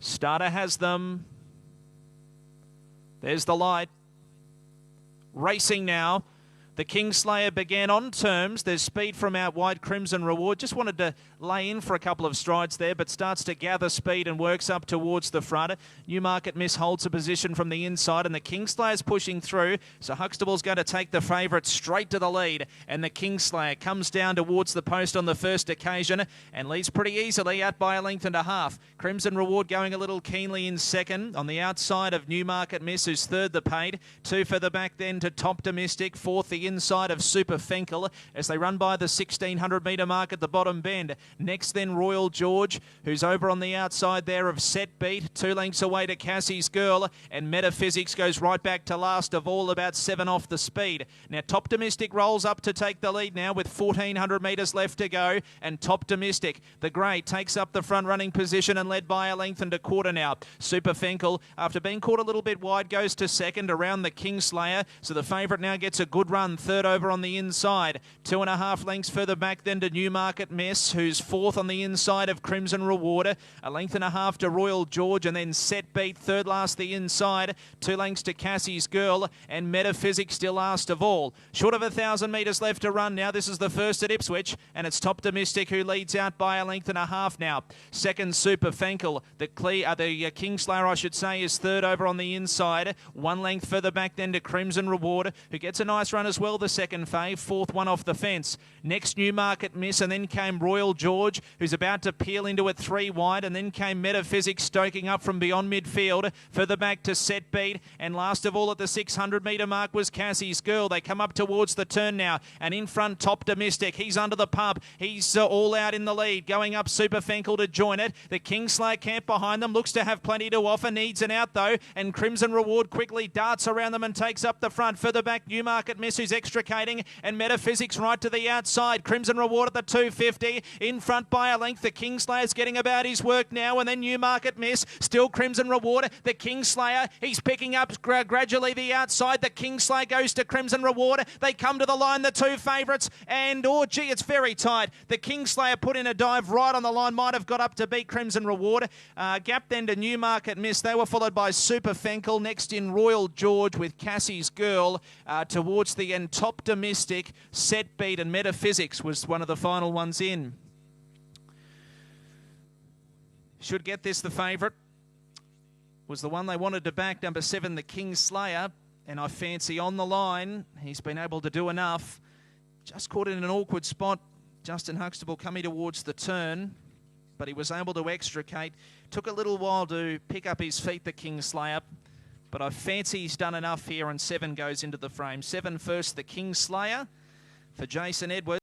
Starter has them. There's the light. Racing now. The Kingslayer began on terms. There's speed from out wide. Crimson Reward just wanted to lay in for a couple of strides there, but starts to gather speed and works up towards the front. Newmarket Miss holds a position from the inside, and the Kingslayer's pushing through. So Huxtable's going to take the favourite straight to the lead, and the Kingslayer comes down towards the post on the first occasion and leads pretty easily out by a length and a half. Crimson Reward going a little keenly in second on the outside of Newmarket Miss, who's third the paid. Two further back then to Toptimistic, fourth the inside of Super Fenkel as they run by the 1600 metre mark at the bottom bend. Next then Royal George, who's over on the outside there of Set Beat, 2 lengths away to Cassie's Girl, and Metaphysics goes right back to last of all, about 7 off the speed. Now Toptimistic rolls up to take the lead now with 1400 metres left to go, and Toptimistic, the grey, takes up the front running position and led by a length and a quarter now. Super Fenkel, after being caught a little bit wide, goes to second around the Kingslayer, so the favourite now gets a good run. Third over on the inside. 2.5 lengths further back then to Newmarket Miss, who's fourth on the inside of Crimson Reward. A length and a half to Royal George, and then Set Beat third last the inside. 2 lengths to Cassie's Girl, and Metaphysics still last of all. Short of 1,000 metres left to run now. This is the first at Ipswich, and it's Toptimistic who leads out by a length and a half now. Second Super Fenkel. The Kingslayer, I should say, is third over on the inside. 1 length further back then to Crimson Reward, who gets a nice run as well, the second fave. Fourth one off the fence. Next Newmarket Miss, and then came Royal George, who's about to peel into it 3 wide, and then came Metaphysics stoking up from beyond midfield. Further back to Set Beat, and last of all at the 600 metre mark was Cassie's Girl. They come up towards the turn now, and in front Toptimistic. He's under the pub. He's all out in the lead. Going up Super Fenkel to join it. The Kingslayer camp behind them looks to have plenty to offer. Needs an out though, and Crimson Reward quickly darts around them and takes up the front. Further back Newmarket Miss, who's extricating, and Metaphysics right to the outside. Crimson Reward at the 250. In front by a length. The Kingslayer's getting about his work now, and then Newmarket Miss. Still Crimson Reward. The Kingslayer, he's picking up gradually the outside. The Kingslayer goes to Crimson Reward. They come to the line, the 2 favourites, and oh gee, it's very tight. The Kingslayer put in a dive right on the line, might have got up to beat Crimson Reward. Gap then to Newmarket Miss. They were followed by Super Fenkel. Next in Royal George with Cassie's Girl towards the end. Toptimistic, Set Beat, and Metaphysics was one of the final ones in. Should get this, the favourite. Was the one they wanted to back, number 7, the Kingslayer. And I fancy on the line, he's been able to do enough. Just caught in an awkward spot. Justin Huxtable coming towards the turn, but he was able to extricate. Took a little while to pick up his feet, the Kingslayer. But I fancy he's done enough here, and 7 goes into the frame. 7 first, the Kingslayer for Jason Edwards.